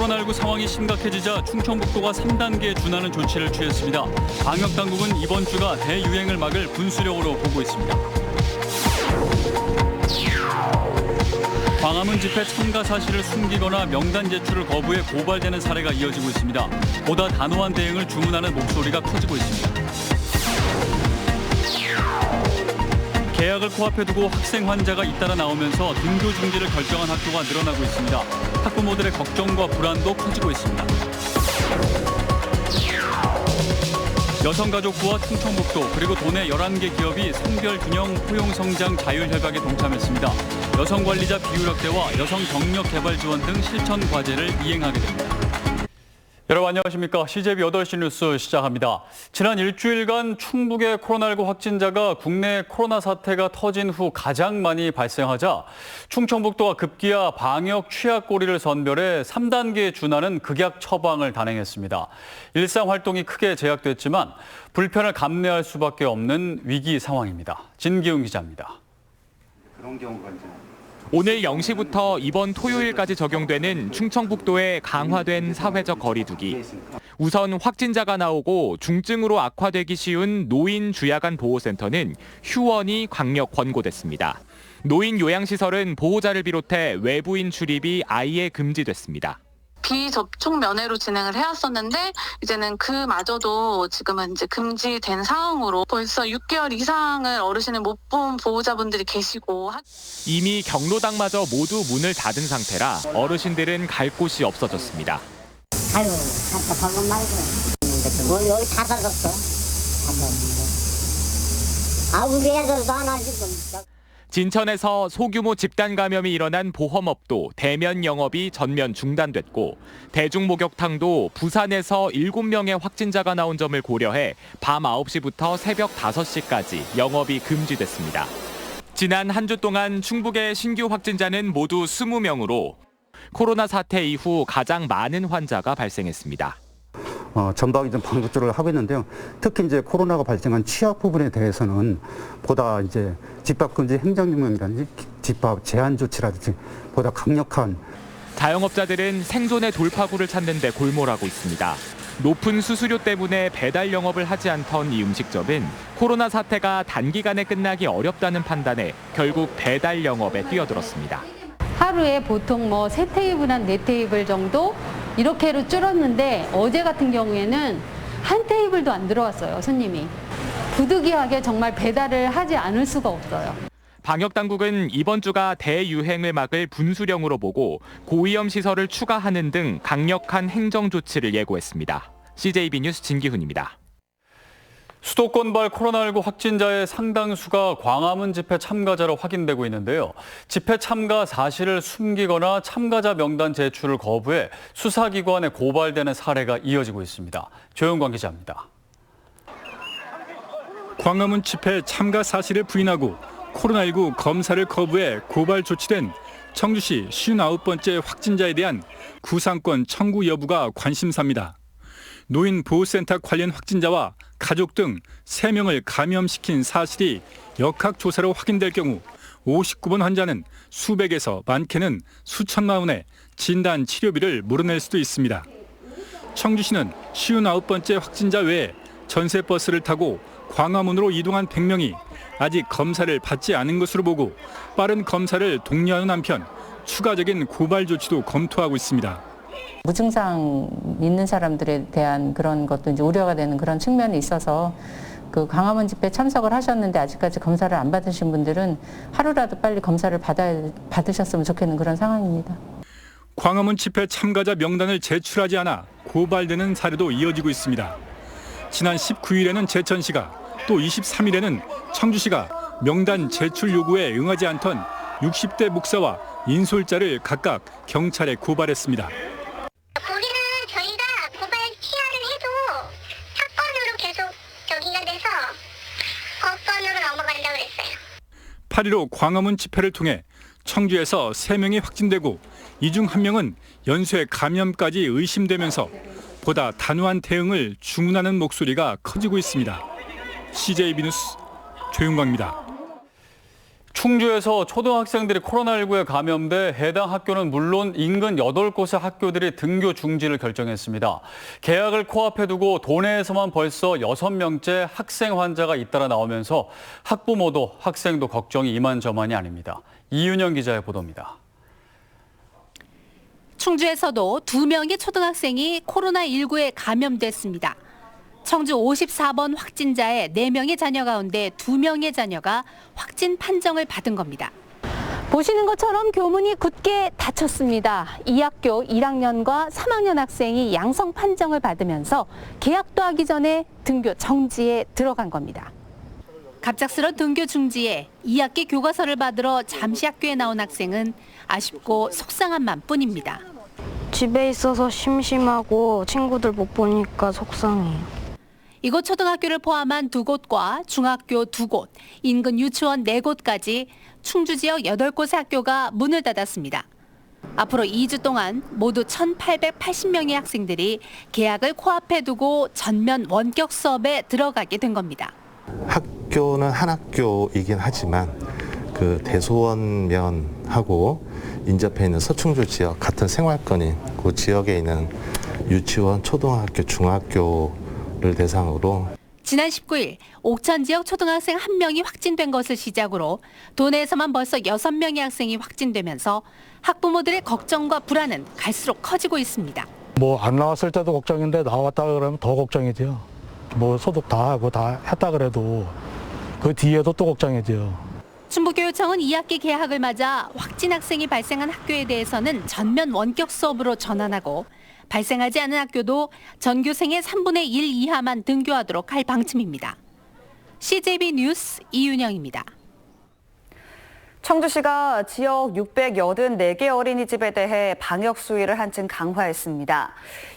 코로나19 상황이 심각해지자 충청북도가 3단계에 준하는 조치를 취했습니다. 방역당국은 이번 주가 대유행을 막을 분수령으로 보고 있습니다. 광화문 집회 참가 사실을 숨기거나 명단 제출을 거부해 고발되는 사례가 이어지고 있습니다. 보다 단호한 대응을 주문하는 목소리가 커지고 있습니다. 개학을 코앞에 두고 학생 환자가 잇따라 나오면서 등교 중지를 결정한 학교가 늘어나고 있습니다. 학부모들의 걱정과 불안도 커지고 있습니다. 여성가족부와 충청북도 그리고 도내 11개 기업이 성별균형 포용성장 자율협약에 동참했습니다. 여성관리자 비율 확대와 여성 경력 개발 지원 등 실천 과제를 이행하게 됩니다. 여러분 안녕하십니까. CJB 8시 뉴스 시작합니다. 지난 일주일간 충북의 코로나19 확진자가 국내 코로나 사태가 터진 후 가장 많이 발생하자 충청북도가 급기야 방역 취약고리를 선별해 3단계에 준하는 극약 처방을 단행했습니다. 일상 활동이 크게 제약됐지만 불편을 감내할 수밖에 없는 위기 상황입니다. 진기훈 기자입니다. 그런 경우가 이제 오늘 0시부터 이번 토요일까지 적용되는 충청북도의 강화된 사회적 거리두기. 우선 확진자가 나오고 중증으로 악화되기 쉬운 노인 주야간 보호센터는 휴원이 강력 권고됐습니다. 노인 요양시설은 보호자를 비롯해 외부인 출입이 아예 금지됐습니다. 비접촉 면회로 진행을 해왔었는데 이제는 그마저도 지금은 이제 금지된 상황으로 벌써 6개월 이상을 어르신을 못 본 보호자분들이 계시고 이미 경로당마저 모두 문을 닫은 상태라 어르신들은 갈 곳이 없어졌습니다. 아이고, 답답한 말고. 뭐 여기 다 닫았어. 아, 우리 애들도 안 하지. 진천에서 소규모 집단 감염이 일어난 보험업도 대면 영업이 전면 중단됐고 대중목욕탕도 부산에서 7명의 확진자가 나온 점을 고려해 밤 9시부터 새벽 5시까지 영업이 금지됐습니다. 지난 한 주 동안 충북의 신규 확진자는 모두 20명으로 코로나 사태 이후 가장 많은 환자가 발생했습니다. 전방위 좀 방역 조치를 하고 있는데요. 특히 이제 코로나가 발생한 취약 부분에 대해서는 보다 이제 집합 금지 행정명령이라든지 집합 제한 조치라든지 보다 강력한 자영업자들은 생존의 돌파구를 찾는 데 골몰하고 있습니다. 높은 수수료 때문에 배달 영업을 하지 않던 이 음식점은 코로나 사태가 단기간에 끝나기 어렵다는 판단에 결국 배달 영업에 뛰어들었습니다. 하루에 보통 3테이블 한 4테이블 정도 이렇게로 줄었는데 어제 같은 경우에는 한 테이블도 안 들어왔어요, 손님이. 부득이하게 정말 배달을 하지 않을 수가 없어요. 방역당국은 이번 주가 대유행을 막을 분수령으로 보고 고위험 시설을 추가하는 등 강력한 행정 조치를 예고했습니다. CJB 뉴스 진기훈입니다. 수도권발 코로나19 확진자의 상당수가 광화문 집회 참가자로 확인되고 있는데요. 집회 참가 사실을 숨기거나 참가자 명단 제출을 거부해 수사기관에 고발되는 사례가 이어지고 있습니다. 조영광 기자입니다. 광화문 집회 참가 사실을 부인하고 코로나19 검사를 거부해 고발 조치된 청주시 59번째 확진자에 대한 구상권 청구 여부가 관심사입니다. 노인 보호센터 관련 확진자와 가족 등 3명을 감염시킨 사실이 역학조사로 확인될 경우 59번 환자는 수백에서 많게는 수천만 원의 진단 치료비를 물어낼 수도 있습니다. 청주시는 59번째 확진자 외에 전세버스를 타고 광화문으로 이동한 100명이 아직 검사를 받지 않은 것으로 보고 빠른 검사를 독려하는 한편 추가적인 고발 조치도 검토하고 있습니다. 무증상 있는 사람들에 대한 그런 것도 이제 우려가 되는 그런 측면이 있어서 그 광화문 집회 참석을 하셨는데 아직까지 검사를 안 받으신 분들은 하루라도 빨리 검사를 받으셨으면 좋겠는 그런 상황입니다. 광화문 집회 참가자 명단을 제출하지 않아 고발되는 사례도 이어지고 있습니다. 지난 19일에는 제천시가 또 23일에는 청주시가 명단 제출 요구에 응하지 않던 60대 목사와 인솔자를 각각 경찰에 고발했습니다. 거기는 저희가 고발 취하를 해도 사건으로 계속 저기가 돼서 법원으로 넘어간다고 그랬어요. 8.15 광화문 집회를 통해 청주에서 3명이 확진되고 이 중 1명은 연쇄 감염까지 의심되면서 보다 단호한 대응을 주문하는 목소리가 커지고 있습니다. CJB 뉴스 조윤광입니다. 충주에서 초등학생들이 코로나19에 감염돼 해당 학교는 물론 인근 8곳의 학교들이 등교 중지를 결정했습니다. 개학을 코앞에 두고 도내에서만 벌써 6명째 학생 환자가 잇따라 나오면서 학부모도 학생도 걱정이 이만저만이 아닙니다. 이윤영 기자의 보도입니다. 충주에서도 2명의 초등학생이 코로나19에 감염됐습니다. 청주 54번 확진자의 4명의 자녀 가운데 2명의 자녀가 확진 판정을 받은 겁니다. 보시는 것처럼 교문이 굳게 닫혔습니다. 이 학교 1학년과 3학년 학생이 양성 판정을 받으면서 개학도 하기 전에 등교 정지에 들어간 겁니다. 갑작스런 등교 중지에 2학기 교과서를 받으러 잠시 학교에 나온 학생은 아쉽고 속상한 마음뿐입니다. 집에 있어서 심심하고 친구들 못 보니까 속상해요. 이곳 초등학교를 포함한 2곳과 중학교 2곳, 인근 유치원 4곳까지 충주 지역 8곳의 학교가 문을 닫았습니다. 앞으로 2주 동안 모두 1,880명의 학생들이 개학을 코앞에 두고 전면 원격 수업에 들어가게 된 겁니다. 학교는 한 학교이긴 하지만 그 대소원면하고 인접해 있는 서충주 지역 같은 생활권인 그 지역에 있는 유치원, 초등학교, 중학교를 대상으로 지난 19일 옥천 지역 초등학생 1명이 확진된 것을 시작으로 도내에서만 벌써 6명의 학생이 확진되면서 학부모들의 걱정과 불안은 갈수록 커지고 있습니다. 안 나왔을 때도 걱정인데 나왔다 그러면 더 걱정이죠. 소독 다 하고 다 했다 그래도 그 뒤에도 또 걱정이죠. 충북교육청은 2학기 개학을 맞아 확진 학생이 발생한 학교에 대해서는 전면 원격 수업으로 전환하고 발생하지 않은 학교도 전교생의 3분의 1 이하만 등교하도록 할 방침입니다. CJB 뉴스 이윤영입니다. 청주시가 지역 684개 어린이집에 대해 방역 수위를 한층 강화했습니다.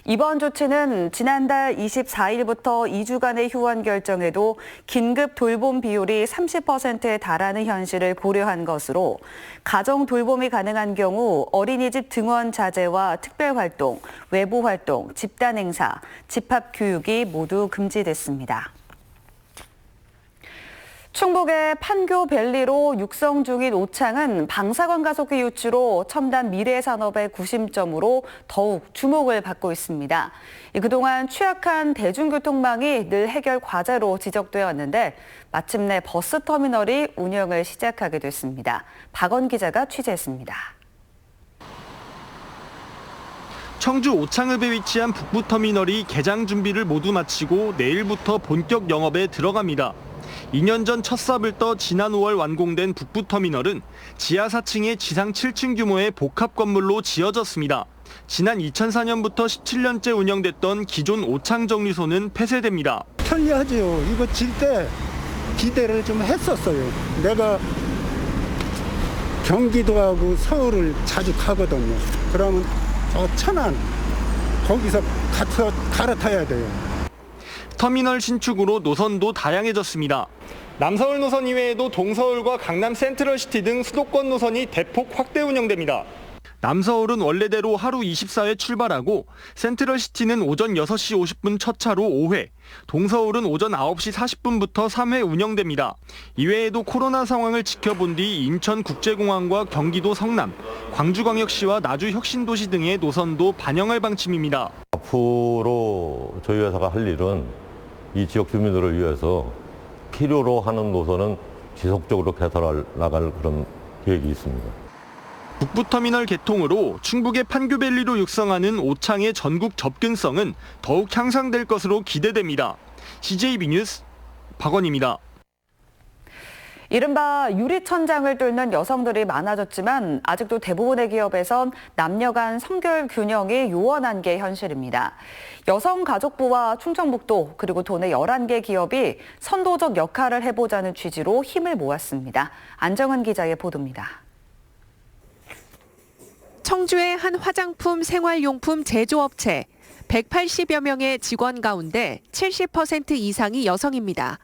이번 조치는 지난달 24일부터 2주간의 휴원 결정에도 긴급 돌봄 비율이 30%에 달하는 현실을 고려한 것으로 가정 돌봄이 가능한 경우 어린이집 등원 자제와 특별활동, 외부 활동, 집단 행사, 집합 교육이 모두 금지됐습니다. 충북의 판교밸리로 육성 중인 오창은 방사관 가속기 유치로 첨단 미래 산업의 구심점으로 더욱 주목을 받고 있습니다. 그동안 취약한 대중교통망이 늘 해결 과제로 지적되어 왔는데 마침내 버스터미널이 운영을 시작하게 됐습니다. 박원 기자가 취재했습니다. 청주 오창읍에 위치한 북부터미널이 개장 준비를 모두 마치고 내일부터 본격 영업에 들어갑니다. 2년 전 첫 삽을 떠 지난 5월 완공된 북부터미널은 지하 4층에 지상 7층 규모의 복합 건물로 지어졌습니다. 지난 2004년부터 17년째 운영됐던 기존 오창정류소는 폐쇄됩니다. 편리하죠. 이거 질 때 기대를 좀 했었어요. 내가 경기도하고 서울을 자주 가거든요. 그러면 천안 거기서 갈아타야 돼요. 터미널 신축으로 노선도 다양해졌습니다. 남서울 노선 이외에도 동서울과 강남 센트럴시티 등 수도권 노선이 대폭 확대 운영됩니다. 남서울은 원래대로 하루 24회 출발하고 센트럴시티는 오전 6시 50분 첫 차로 5회, 동서울은 오전 9시 40분부터 3회 운영됩니다. 이외에도 코로나 상황을 지켜본 뒤 인천국제공항과 경기도 성남, 광주광역시와 나주혁신도시 등의 노선도 반영할 방침입니다. 앞으로 저희 회사가 할 일은 이 지역 주민들을 위해서 필요로 하는 노선은 지속적으로 개설해 나갈 그런 계획이 있습니다. 북부터미널 개통으로 충북의 판교밸리로 육성하는 오창의 전국 접근성은 더욱 향상될 것으로 기대됩니다. CJB 뉴스 박원입니다. 이른바 유리천장을 뚫는 여성들이 많아졌지만 아직도 대부분의 기업에선 남녀 간 성별 균형이 요원한 게 현실입니다. 여성가족부와 충청북도 그리고 도내 11개 기업이 선도적 역할을 해보자는 취지로 힘을 모았습니다. 안정은 기자의 보도입니다. 청주의 한 화장품 생활용품 제조업체 180여 명의 직원 가운데 70% 이상이 여성입니다.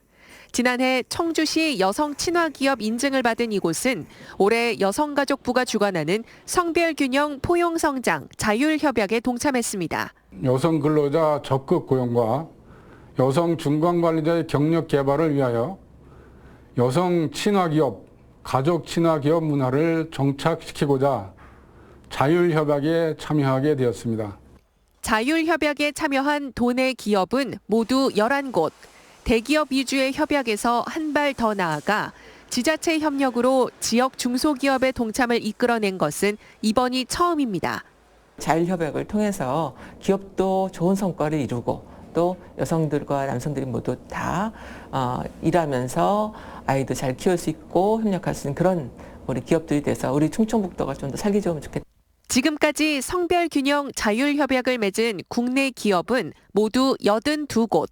지난해 청주시 여성 친화기업 인증을 받은 이곳은 올해 여성가족부가 주관하는 성별균형 포용성장 자율협약에 동참했습니다. 여성 근로자 적극 고용과 여성 중간관리자의 경력 개발을 위하여 여성 친화기업 가족 친화 기업 문화를 정착시키고자 자율협약에 참여하게 되었습니다. 자율협약에 참여한 도내 기업은 모두 11곳. 대기업 위주의 협약에서 한 발 더 나아가 지자체 협력으로 지역 중소기업의 동참을 이끌어낸 것은 이번이 처음입니다. 자율협약을 통해서 기업도 좋은 성과를 이루고 또 여성들과 남성들이 모두 다 일하면서 아이도 잘 키울 수 있고 협력할 수 있는 그런 우리 기업들이 돼서 우리 충청북도가 좀 더 살기 좋으면 좋겠다. 지금까지 성별 균형 자율협약을 맺은 국내 기업은 모두 82곳.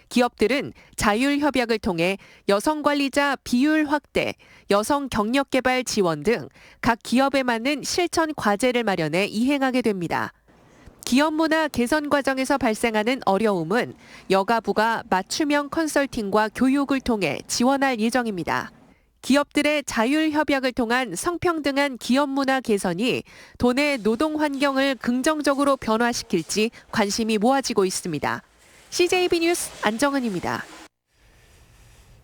기업들은 자율협약을 통해 여성 관리자 비율 확대, 여성 경력 개발 지원 등 각 기업에 맞는 실천 과제를 마련해 이행하게 됩니다. 기업 문화 개선 과정에서 발생하는 어려움은 여가부가 맞춤형 컨설팅과 교육을 통해 지원할 예정입니다. 기업들의 자율협약을 통한 성평등한 기업 문화 개선이 도내 노동 환경을 긍정적으로 변화시킬지 관심이 모아지고 있습니다. CJB 뉴스 안정은입니다.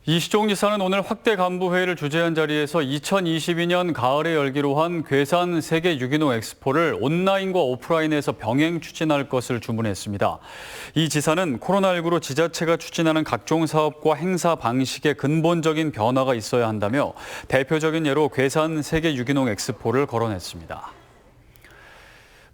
이시종 지사는 오늘 확대 간부회의를 주재한 자리에서 2022년 가을에 열기로 한 괴산 세계 유기농 엑스포를 온라인과 오프라인에서 병행 추진할 것을 주문했습니다. 이 지사는 코로나19로 지자체가 추진하는 각종 사업과 행사 방식에 근본적인 변화가 있어야 한다며 대표적인 예로 괴산 세계 유기농 엑스포를 거론했습니다.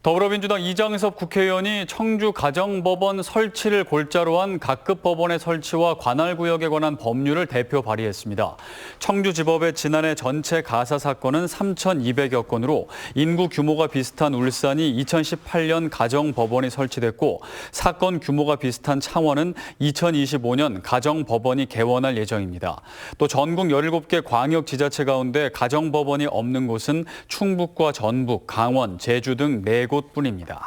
더불어민주당 이장섭 국회의원이 청주 가정법원 설치를 골자로 한 각급 법원의 설치와 관할구역에 관한 법률을 대표 발의했습니다. 청주지법의 지난해 전체 가사 사건은 3,200여 건으로 인구 규모가 비슷한 울산이 2018년 가정법원이 설치됐고 사건 규모가 비슷한 창원은 2025년 가정법원이 개원할 예정입니다. 또 전국 17개 광역지자체 가운데 가정법원이 없는 곳은 충북과 전북, 강원, 제주 등 4곳뿐입니다.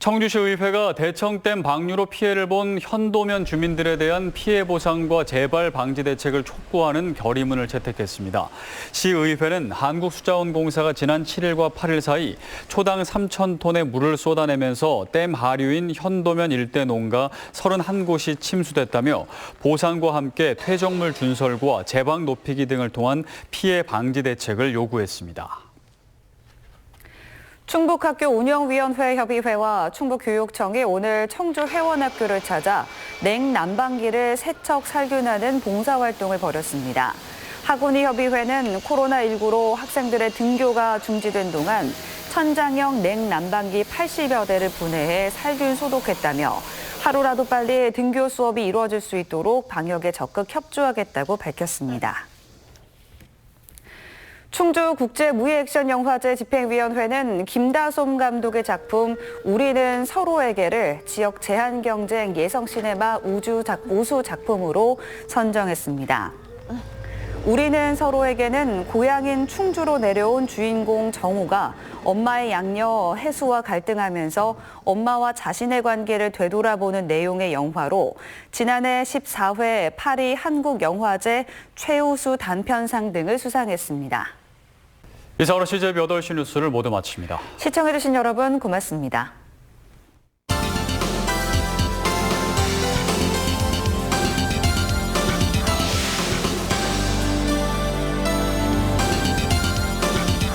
청주시 의회가 대청댐 방류로 피해를 본 현도면 주민들에 대한 피해 보상과 재발 방지 대책을 촉구하는 결의문을 채택했습니다. 시의회는 한국수자원공사가 지난 7일과 8일 사이 초당 3,000톤의 물을 쏟아내면서 댐 하류인 현도면 일대 농가 31곳이 침수됐다며 보상과 함께 퇴적물 준설과 제방 높이기 등을 통한 피해 방지 대책을 요구했습니다. 충북학교 운영위원회 협의회와 충북교육청이 오늘 청주 회원학교를 찾아 냉난방기를 세척 살균하는 봉사활동을 벌였습니다. 학우니협의회는 코로나19로 학생들의 등교가 중지된 동안 천장형 냉난방기 80여 대를 분해해 살균 소독했다며 하루라도 빨리 등교 수업이 이루어질 수 있도록 방역에 적극 협조하겠다고 밝혔습니다. 충주국제무예액션영화제 집행위원회는 김다솜 감독의 작품 우리는 서로에게를 지역 제한경쟁 예성시네마 우수 작품으로 선정했습니다. 우리는 서로에게는 고향인 충주로 내려온 주인공 정우가 엄마의 양녀 혜수와 갈등하면서 엄마와 자신의 관계를 되돌아보는 내용의 영화로 지난해 14회 파리 한국영화제 최우수 단편상 등을 수상했습니다. 이상으로 CJB 8시 뉴스를 모두 마칩니다. 시청해주신 여러분 고맙습니다.